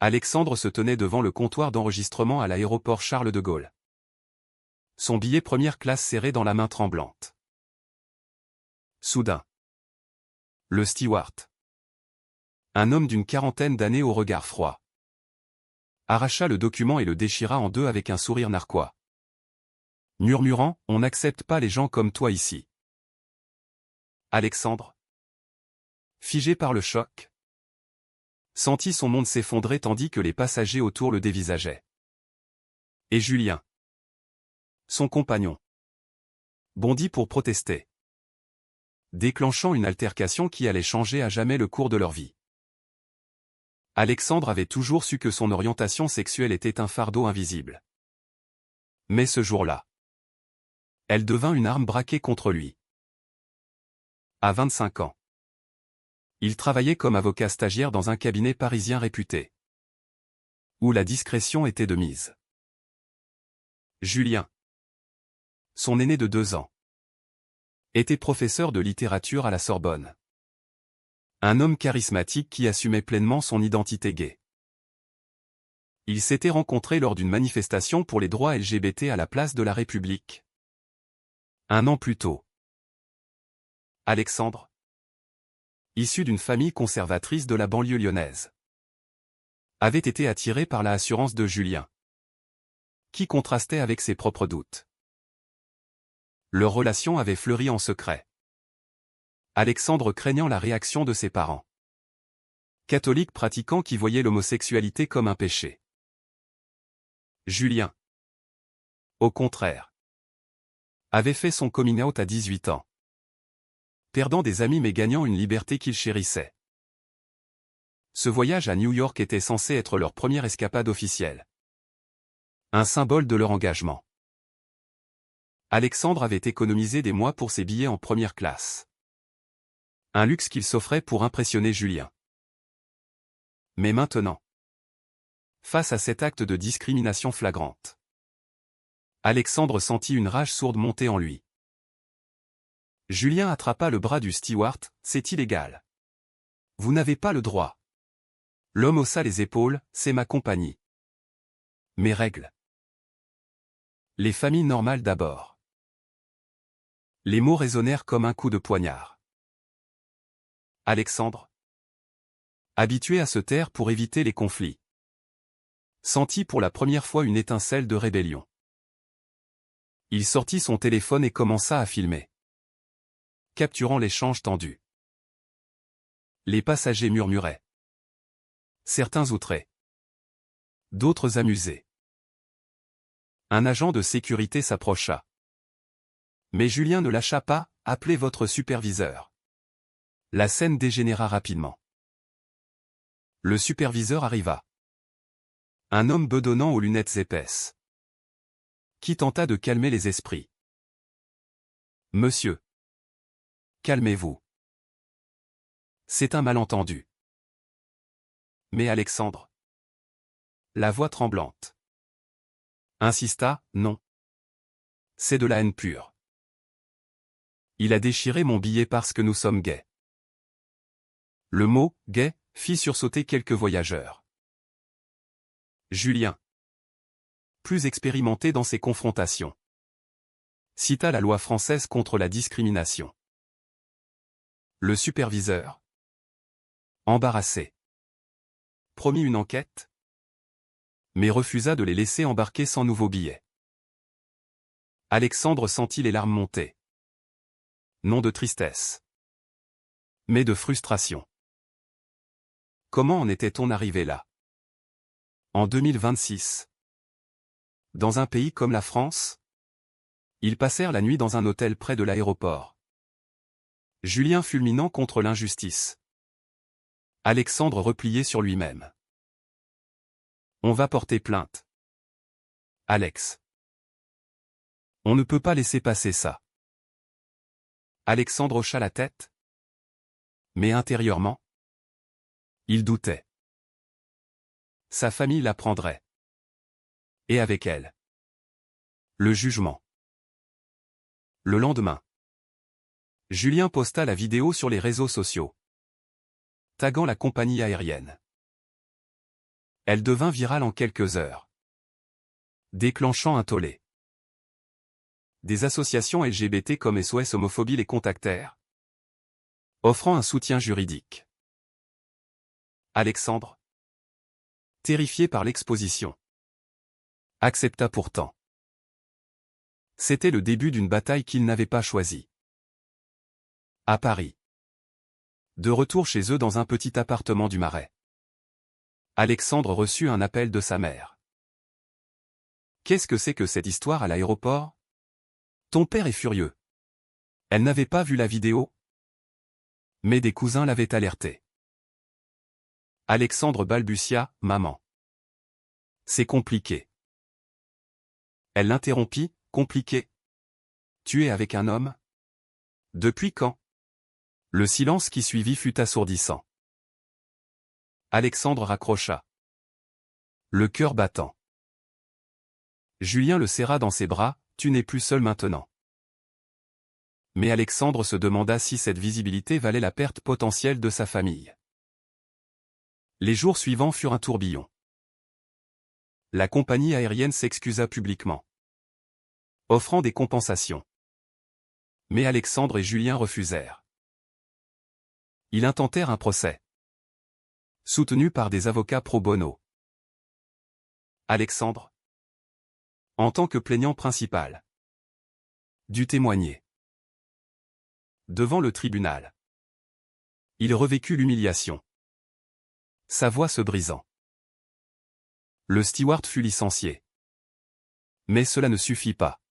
Alexandre se tenait devant le comptoir d'enregistrement à l'aéroport Charles de Gaulle. Son billet première classe serré dans la main tremblante. Soudain. Le steward, un homme d'une quarantaine d'années au regard froid, arracha le document et le déchira en deux avec un sourire narquois. Murmurant, « On n'accepte pas les gens comme toi ici. » Alexandre, figé par le choc, sentit son monde s'effondrer tandis que les passagers autour le dévisageaient. Et Julien, son compagnon, bondit pour protester, déclenchant une altercation qui allait changer à jamais le cours de leur vie. Alexandre avait toujours su que son orientation sexuelle était un fardeau invisible. Mais ce jour-là, elle devint une arme braquée contre lui. À 25 ans, il travaillait comme avocat stagiaire dans un cabinet parisien réputé, où la discrétion était de mise. Julien, son aîné de 2 ans, était professeur de littérature à la Sorbonne. Un homme charismatique qui assumait pleinement son identité gay. Ils s'étaient rencontrés lors d'une manifestation pour les droits LGBT à la place de la République. 1 an plus tôt. Alexandre, issu d'une famille conservatrice de la banlieue lyonnaise, avait été attiré par la assurance de Julien, qui contrastait avec ses propres doutes. Leur relation avait fleuri en secret, Alexandre craignant la réaction de ses parents, catholiques pratiquants qui voyaient l'homosexualité comme un péché. Julien, au contraire, avait fait son coming out à 18 ans, perdant des amis mais gagnant une liberté qu'il chérissait. Ce voyage à New York était censé être leur première escapade officielle, un symbole de leur engagement. Alexandre avait économisé des mois pour ses billets en première classe. Un luxe qu'il s'offrait pour impressionner Julien. Mais maintenant, face à cet acte de discrimination flagrante, Alexandre sentit une rage sourde monter en lui. Julien attrapa le bras du steward, « C'est illégal. Vous n'avez pas le droit. » L'homme haussa les épaules, « C'est ma compagnie. Mes règles. Les familles normales d'abord. » Les mots résonnèrent comme un coup de poignard. Alexandre, habitué à se taire pour éviter les conflits, sentit pour la première fois une étincelle de rébellion. Il sortit son téléphone et commença à filmer, capturant l'échange tendu. Les passagers murmuraient. Certains outrés, d'autres amusés. Un agent de sécurité s'approcha. Mais Julien ne lâcha pas, « Appelez votre superviseur. » La scène dégénéra rapidement. Le superviseur arriva. Un homme bedonnant aux lunettes épaisses, qui tenta de calmer les esprits. « Monsieur, calmez-vous. C'est un malentendu. » Mais Alexandre, la voix tremblante, insista, « Non. C'est de la haine pure. Il a déchiré mon billet parce que nous sommes gays. » Le mot « gay » fit sursauter quelques voyageurs. Julien, plus expérimenté dans ces confrontations, cita la loi française contre la discrimination. Le superviseur, embarrassé, promit une enquête, mais refusa de les laisser embarquer sans nouveau billet. Alexandre sentit les larmes monter. Non de tristesse, mais de frustration. Comment en était-on arrivé là? En 2026. Dans un pays comme la France? Ils passèrent la nuit dans un hôtel près de l'aéroport. Julien fulminant contre l'injustice. Alexandre replié sur lui-même. On va porter plainte. Alex. On ne peut pas laisser passer ça. Alexandre hocha la tête. Mais intérieurement, il doutait. Sa famille l'apprendrait. Et avec elle, le jugement. Le lendemain, Julien posta la vidéo sur les réseaux sociaux, taguant la compagnie aérienne. Elle devint virale en quelques heures, déclenchant un tollé. Des associations LGBT comme SOS Homophobie les contactèrent, offrant un soutien juridique. Alexandre, terrifié par l'exposition, accepta pourtant. C'était le début d'une bataille qu'il n'avait pas choisie. À Paris. De retour chez eux dans un petit appartement du Marais, Alexandre reçut un appel de sa mère. « Qu'est-ce que c'est que cette histoire à l'aéroport? Ton père est furieux. » Elle n'avait pas vu la vidéo, mais des cousins l'avaient alerté. Alexandre balbutia, « Maman. C'est compliqué. » Elle l'interrompit, « Compliqué? Tu es avec un homme? Depuis quand? » Le silence qui suivit fut assourdissant. Alexandre raccrocha, le cœur battant. Julien le serra dans ses bras, « Tu n'es plus seul maintenant. » Mais Alexandre se demanda si cette visibilité valait la perte potentielle de sa famille. Les jours suivants furent un tourbillon. La compagnie aérienne s'excusa publiquement, offrant des compensations. Mais Alexandre et Julien refusèrent. Ils intentèrent un procès, soutenu par des avocats pro bono. Alexandre, en tant que plaignant principal, dut témoigner devant le tribunal. Il revécut l'humiliation, sa voix se brisant. Le steward fut licencié. Mais cela ne suffit pas.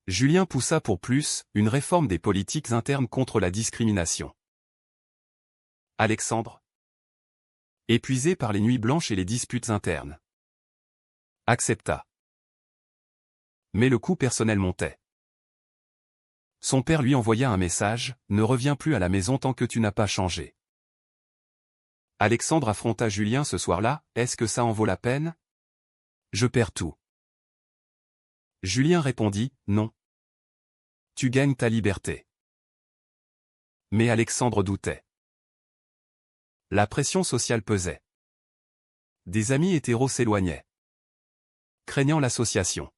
Julien poussa pour plus, une réforme des politiques internes contre la discrimination. Alexandre, épuisé par les nuits blanches et les disputes internes, accepta. Mais le coût personnel montait. Son père lui envoya un message, « Ne reviens plus à la maison tant que tu n'as pas changé. » Alexandre affronta Julien ce soir-là, « Est-ce que ça en vaut la peine? Je perds tout. » Julien répondit, « Non. Tu gagnes ta liberté. » Mais Alexandre doutait. La pression sociale pesait. Des amis hétéros s'éloignaient, craignant l'association.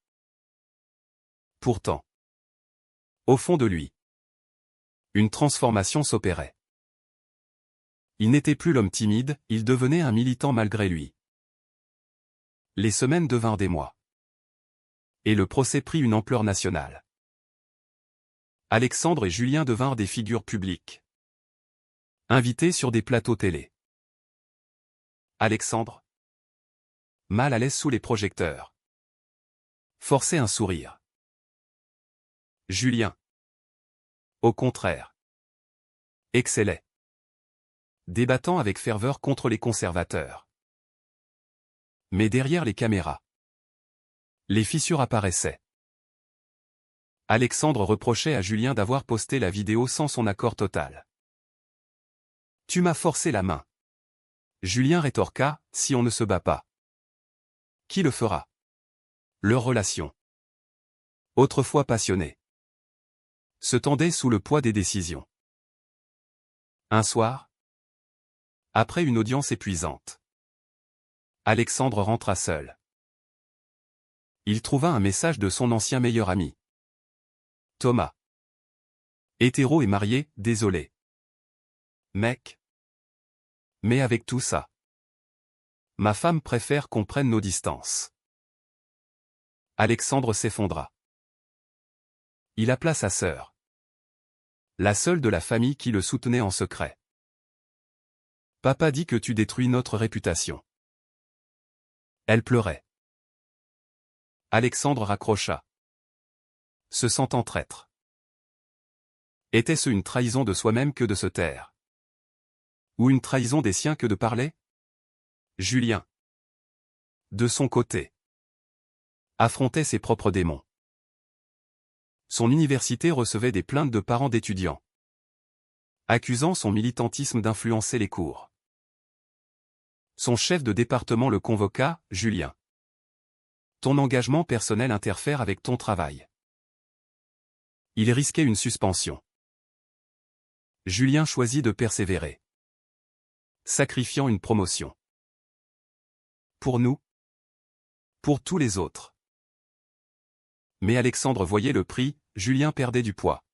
Pourtant, au fond de lui, une transformation s'opérait. Il n'était plus l'homme timide, il devenait un militant malgré lui. Les semaines devinrent des mois. Et le procès prit une ampleur nationale. Alexandre et Julien devinrent des figures publiques, invités sur des plateaux télé. Alexandre, mal à l'aise sous les projecteurs, forçait un sourire. Julien, au contraire, excellait, débattant avec ferveur contre les conservateurs. Mais derrière les caméras, les fissures apparaissaient. Alexandre reprochait à Julien d'avoir posté la vidéo sans son accord total. « Tu m'as forcé la main. » Julien rétorqua, « Si on ne se bat pas, qui le fera ?» Leur relation, autrefois passionnée, se tendait sous le poids des décisions. Un soir, après une audience épuisante, Alexandre rentra seul. Il trouva un message de son ancien meilleur ami, Thomas. Hétéro et marié, désolé. Mec. Mais avec tout ça, ma femme préfère qu'on prenne nos distances. Alexandre s'effondra. Il appela sa sœur, la seule de la famille qui le soutenait en secret. Papa dit que tu détruis notre réputation. Elle pleurait. Alexandre raccrocha, se sentant traître. Était-ce une trahison de soi-même que de se taire? Ou une trahison des siens que de parler? Julien, de son côté, affrontait ses propres démons. Son université recevait des plaintes de parents d'étudiants, accusant son militantisme d'influencer les cours. Son chef de département le convoqua, « Julien, ton engagement personnel interfère avec ton travail. » Il risquait une suspension. Julien choisit de persévérer, sacrifiant une promotion. Pour nous. Pour tous les autres. Mais Alexandre voyait le prix, Julien perdait du poids.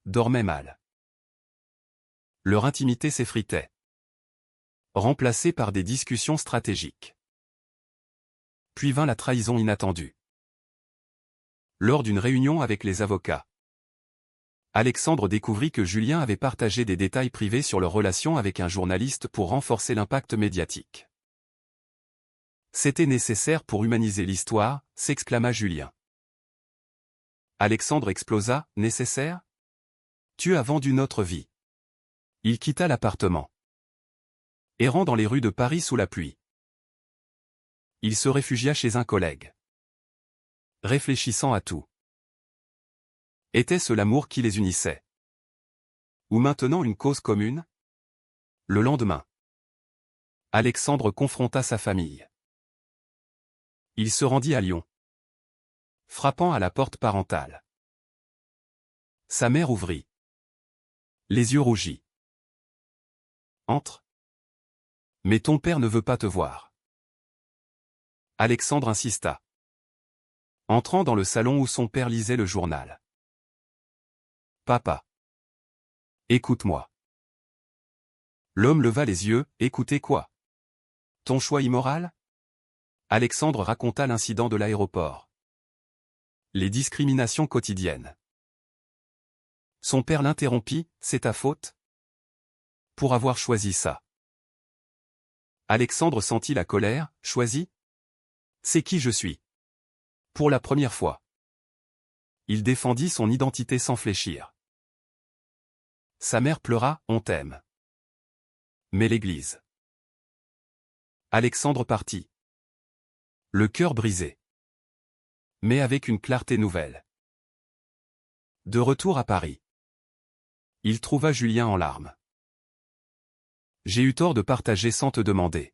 Dormait mal. Leur intimité s'effritait. Remplacée par des discussions stratégiques. Puis vint la trahison inattendue. Lors d'une réunion avec les avocats, Alexandre découvrit que Julien avait partagé des détails privés sur leur relation avec un journaliste pour renforcer l'impact médiatique. C'était nécessaire pour humaniser l'histoire, s'exclama Julien. Alexandre explosa, nécessaire? Tu as vendu notre vie. Il quitta l'appartement. Errant dans les rues de Paris sous la pluie. Il se réfugia chez un collègue. Réfléchissant à tout. Était-ce l'amour qui les unissait? Ou maintenant une cause commune? Le lendemain, Alexandre confronta sa famille. Il se rendit à Lyon. Frappant à la porte parentale. Sa mère ouvrit. Les yeux rougis. Entre. Mais ton père ne veut pas te voir. Alexandre insista. Entrant dans le salon où son père lisait le journal. Papa. Écoute-moi. L'homme leva les yeux, écoutez quoi? Ton choix immoral? Alexandre raconta l'incident de l'aéroport. Les discriminations quotidiennes. Son père l'interrompit, c'est ta faute? Pour avoir choisi ça. Alexandre sentit la colère, choisi? C'est qui je suis. Pour la première fois. Il défendit son identité sans fléchir. Sa mère pleura, on t'aime. Mais l'Église. Alexandre partit. Le cœur brisé. Mais avec une clarté nouvelle. De retour à Paris. Il trouva Julien en larmes. J'ai eu tort de partager sans te demander.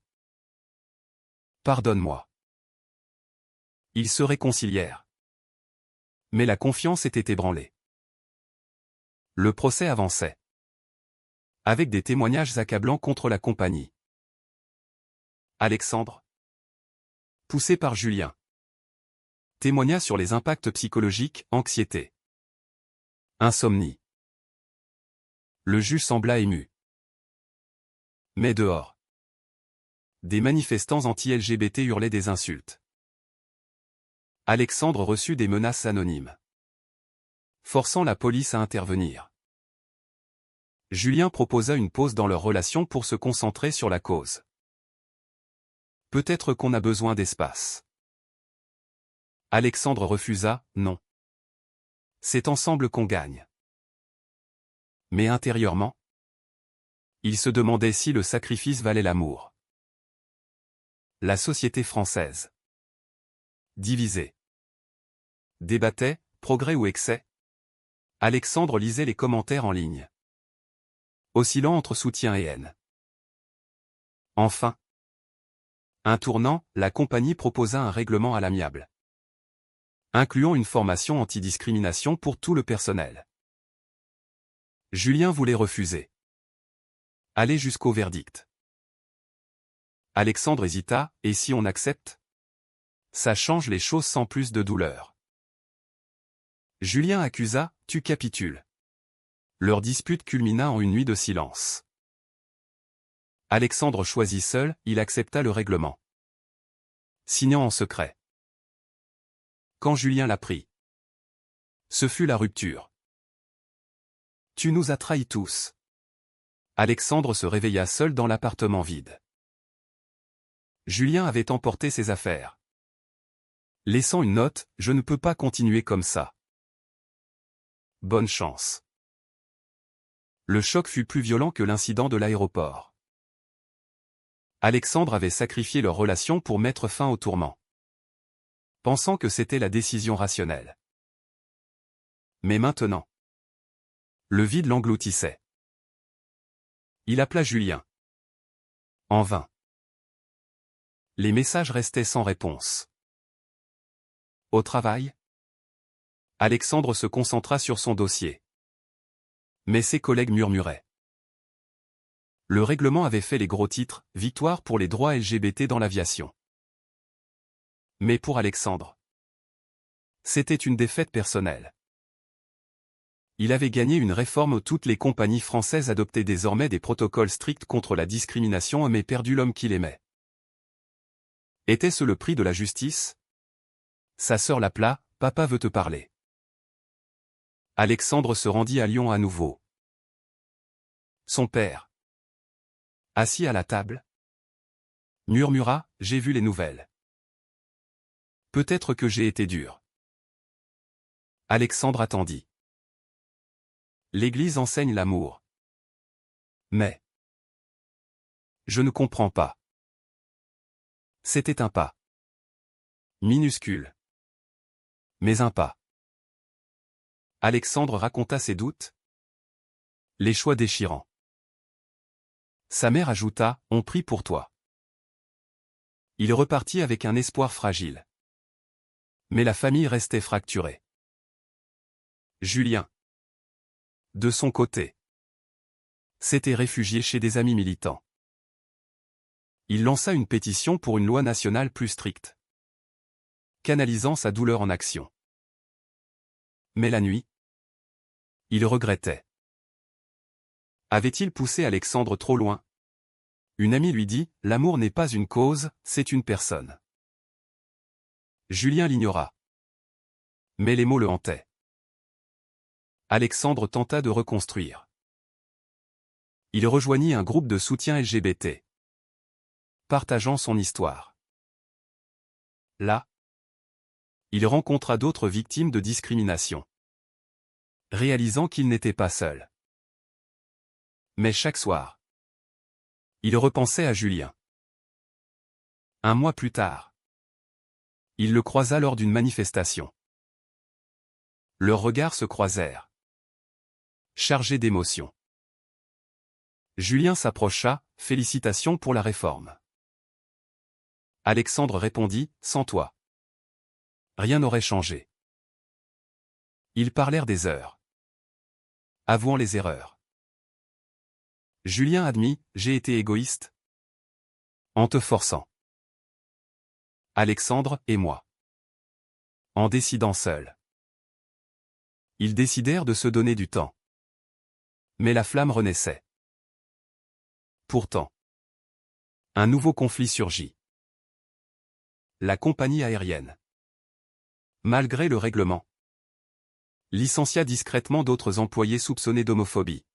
Pardonne-moi. Ils se réconcilièrent. Mais la confiance était ébranlée. Le procès avançait. Avec des témoignages accablants contre la compagnie. Alexandre, poussé par Julien, témoigna sur les impacts psychologiques, anxiété, insomnie. Le juge sembla ému. Mais dehors, des manifestants anti-LGBT hurlaient des insultes. Alexandre reçut des menaces anonymes, forçant la police à intervenir. Julien proposa une pause dans leur relation pour se concentrer sur la cause. Peut-être qu'on a besoin d'espace. Alexandre refusa, non. C'est ensemble qu'on gagne. Mais intérieurement, il se demandait si le sacrifice valait l'amour. La société française. Divisée. Débattait, progrès ou excès? Alexandre lisait les commentaires en ligne. Oscillant entre soutien et haine. Enfin, un tournant, la compagnie proposa un règlement à l'amiable, incluant une formation antidiscrimination pour tout le personnel. Julien voulait refuser. Aller jusqu'au verdict. Alexandre hésita, et si on accepte? Ça change les choses sans plus de douleur. Julien accusa, tu capitules. Leur dispute culmina en une nuit de silence. Alexandre choisit seul, il accepta le règlement. Signant en secret. Quand Julien l'apprit, ce fut la rupture. Tu nous as trahis tous. Alexandre se réveilla seul dans l'appartement vide. Julien avait emporté ses affaires. Laissant une note, je ne peux pas continuer comme ça. Bonne chance. Le choc fut plus violent que l'incident de l'aéroport. Alexandre avait sacrifié leur relation pour mettre fin au tourment, pensant que c'était la décision rationnelle. Mais maintenant, le vide l'engloutissait. Il appela Julien. En vain. Les messages restaient sans réponse. Au travail, Alexandre se concentra sur son dossier. Mais ses collègues murmuraient. Le règlement avait fait les gros titres, victoire pour les droits LGBT dans l'aviation. Mais pour Alexandre, c'était une défaite personnelle. Il avait gagné une réforme où toutes les compagnies françaises adoptaient désormais des protocoles stricts contre la discrimination mais perdu l'homme qu'il aimait. Était-ce le prix de la justice? Sa sœur l'appela, « Papa veut te parler ». Alexandre se rendit à Lyon à nouveau. Son père, assis à la table, murmura, « J'ai vu les nouvelles. Peut-être que j'ai été dur. » Alexandre attendit. L'Église enseigne l'amour. Mais je ne comprends pas. C'était un pas. Minuscule. Mais un pas. Alexandre raconta ses doutes. Les choix déchirants. Sa mère ajouta, « On prie pour toi. » Il repartit avec un espoir fragile. Mais la famille restait fracturée. Julien, de son côté, s'était réfugié chez des amis militants. Il lança une pétition pour une loi nationale plus stricte, canalisant sa douleur en action. Mais la nuit, il regrettait. Avait-il poussé Alexandre trop loin? Une amie lui dit, « L'amour n'est pas une cause, c'est une personne. » Julien l'ignora. Mais les mots le hantaient. Alexandre tenta de reconstruire. Il rejoignit un groupe de soutien LGBT, partageant son histoire. Là, il rencontra d'autres victimes de discrimination, réalisant qu'il n'était pas seul. Mais chaque soir, il repensait à Julien. Un mois plus tard, il le croisa lors d'une manifestation. Leurs regards se croisèrent, chargés d'émotion. Julien s'approcha, « Félicitations pour la réforme. » Alexandre répondit, « Sans toi, rien n'aurait changé. » Ils parlèrent des heures, avouant les erreurs. Julien admit, « J'ai été égoïste en te forçant. Alexandre et moi, en décidant seuls. » Ils décidèrent de se donner du temps. Mais la flamme renaissait. Pourtant, un nouveau conflit surgit. La compagnie aérienne, malgré le règlement, licencia discrètement d'autres employés soupçonnés d'homophobie,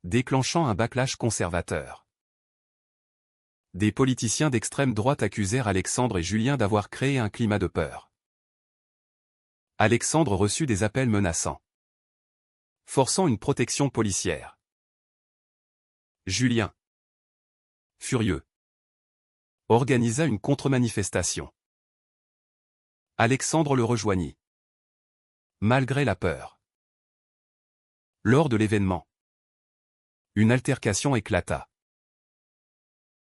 déclenchant un backlash conservateur. Des politiciens d'extrême droite accusèrent Alexandre et Julien d'avoir créé un climat de peur. Alexandre reçut des appels menaçants, forçant une protection policière. Julien, furieux, organisa une contre-manifestation. Alexandre le rejoignit, malgré la peur. Lors de l'événement, une altercation éclata.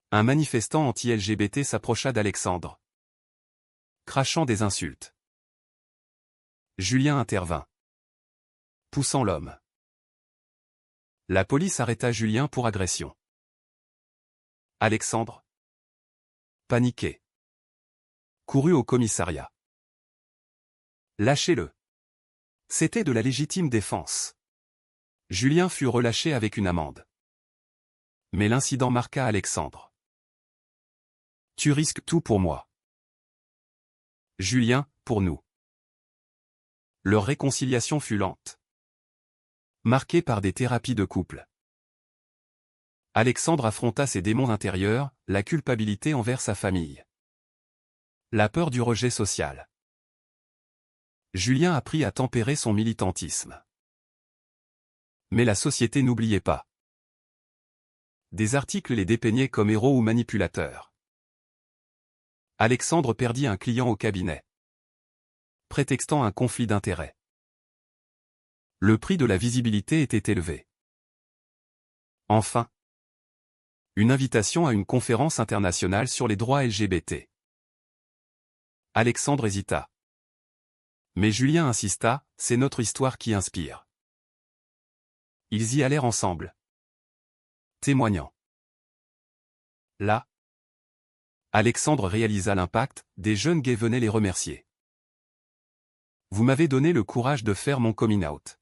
Un manifestant anti-LGBT s'approcha d'Alexandre, crachant des insultes. Julien intervint, poussant l'homme. La police arrêta Julien pour agression. Alexandre, paniqué, courut au commissariat. Lâchez-le. C'était de la légitime défense. Julien fut relâché avec une amende. Mais l'incident marqua Alexandre. Tu risques tout pour moi. Julien, pour nous. Leur réconciliation fut lente, marquée par des thérapies de couple. Alexandre affronta ses démons intérieurs, la culpabilité envers sa famille, la peur du rejet social. Julien apprit à tempérer son militantisme. Mais la société n'oubliait pas. Des articles les dépeignaient comme héros ou manipulateurs. Alexandre perdit un client au cabinet, prétextant un conflit d'intérêts. Le prix de la visibilité était élevé. Enfin, une invitation à une conférence internationale sur les droits LGBT. Alexandre hésita. Mais Julien insista, « C'est notre histoire qui inspire. » Ils y allèrent ensemble, Témoignant. Là, Alexandre réalisa l'impact, des jeunes gays venaient les remercier. Vous m'avez donné le courage de faire mon coming out.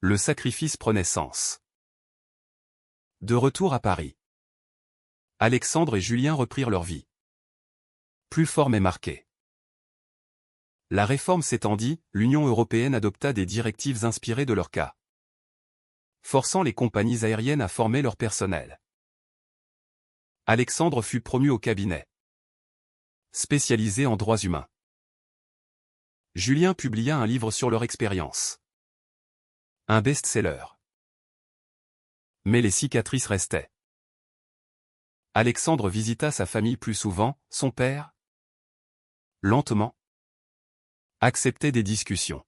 Le sacrifice prenait sens. De retour à Paris, Alexandre et Julien reprirent leur vie. Plus fort mais marqué. La réforme s'étendit, l'Union européenne adopta des directives inspirées de leur cas, forçant les compagnies aériennes à former leur personnel. Alexandre fut promu au cabinet, spécialisé en droits humains. Julien publia un livre sur leur expérience. Un best-seller. Mais les cicatrices restaient. Alexandre visita sa famille plus souvent, son père, lentement, acceptait des discussions.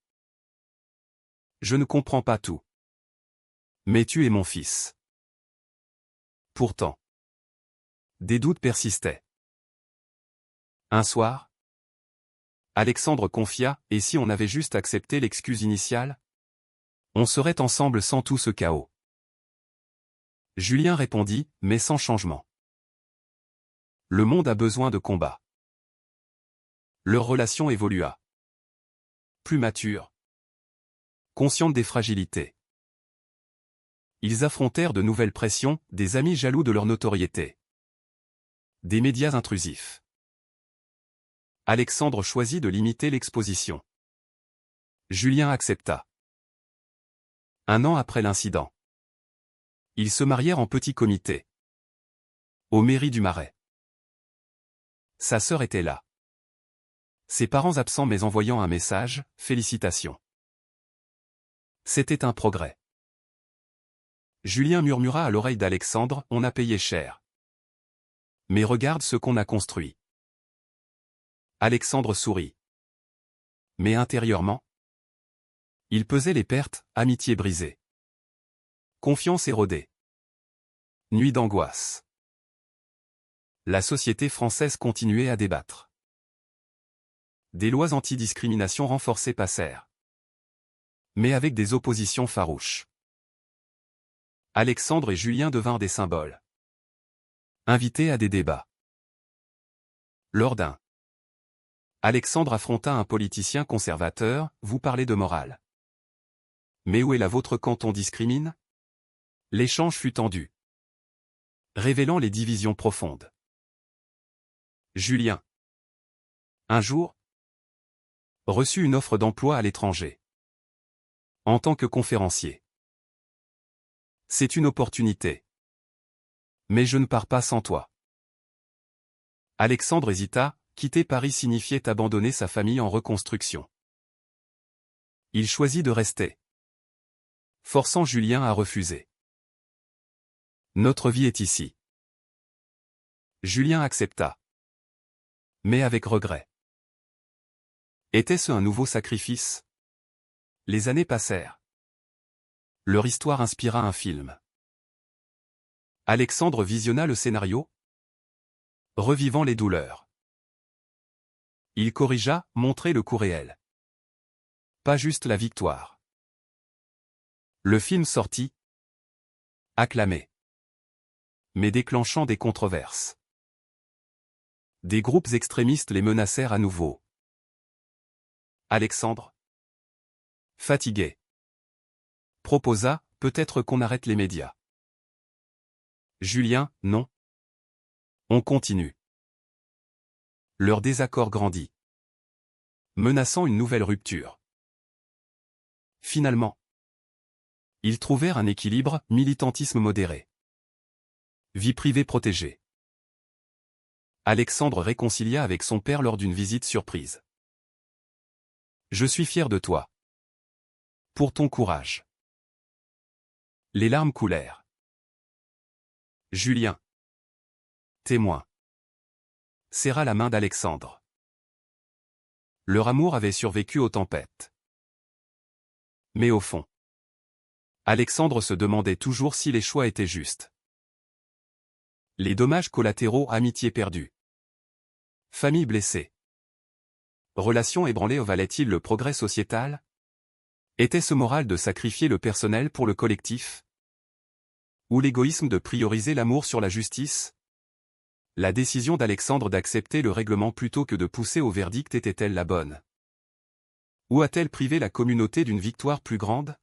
Je ne comprends pas tout. Mais tu es mon fils. Pourtant, des doutes persistaient. Un soir, Alexandre confia, et si on avait juste accepté l'excuse initiale? On serait ensemble sans tout ce chaos. Julien répondit, mais sans changement. Le monde a besoin de combat. Leur relation évolua. Plus mature, consciente des fragilités. Ils affrontèrent de nouvelles pressions, des amis jaloux de leur notoriété. Des médias intrusifs. Alexandre choisit de limiter l'exposition. Julien accepta. Un an après l'incident, ils se marièrent en petit comité, aux mairies du Marais. Sa sœur était là. Ses parents absents mais envoyant un message, félicitations. C'était un progrès. Julien murmura à l'oreille d'Alexandre, on a payé cher. Mais regarde ce qu'on a construit. Alexandre sourit. Mais intérieurement, il pesait les pertes, amitié brisée. Confiance érodée. Nuit d'angoisse. La société française continuait à débattre. Des lois anti-discrimination renforcées passèrent. Mais avec des oppositions farouches. Alexandre et Julien devinrent des symboles. Invités à des débats. Lors d'un, Alexandre affronta un politicien conservateur, vous parlez de morale. Mais où est la vôtre quand on discrimine? L'échange fut tendu, révélant les divisions profondes. Julien, un jour, reçut une offre d'emploi à l'étranger. En tant que conférencier. C'est une opportunité. Mais je ne pars pas sans toi. Alexandre hésita, quitter Paris signifiait abandonner sa famille en reconstruction. Il choisit de rester, forçant Julien à refuser. Notre vie est ici. Julien accepta. Mais avec regret. Était-ce un nouveau sacrifice? Les années passèrent. Leur histoire inspira un film. Alexandre visionna le scénario, revivant les douleurs. Il corrigea, montrait le coup réel. Pas juste la victoire. Le film sortit, acclamé, mais déclenchant des controverses. Des groupes extrémistes les menacèrent à nouveau. Alexandre, fatigué, proposa, peut-être qu'on arrête les médias. Julien, non. On continue. Leur désaccord grandit, menaçant une nouvelle rupture. Finalement, ils trouvèrent un équilibre, militantisme modéré. Vie privée protégée. Alexandre réconcilia avec son père lors d'une visite surprise. Je suis fier de toi. Pour ton courage. Les larmes coulèrent. Julien, témoin, serra la main d'Alexandre. Leur amour avait survécu aux tempêtes. Mais au fond, Alexandre se demandait toujours si les choix étaient justes. Les dommages collatéraux, amitié perdue. Famille blessée. Relations ébranlées, valait-il le progrès sociétal? Était-ce moral de sacrifier le personnel pour le collectif? Ou l'égoïsme de prioriser l'amour sur la justice? La décision d'Alexandre d'accepter le règlement plutôt que de pousser au verdict était-elle la bonne? Ou a-t-elle privé la communauté d'une victoire plus grande?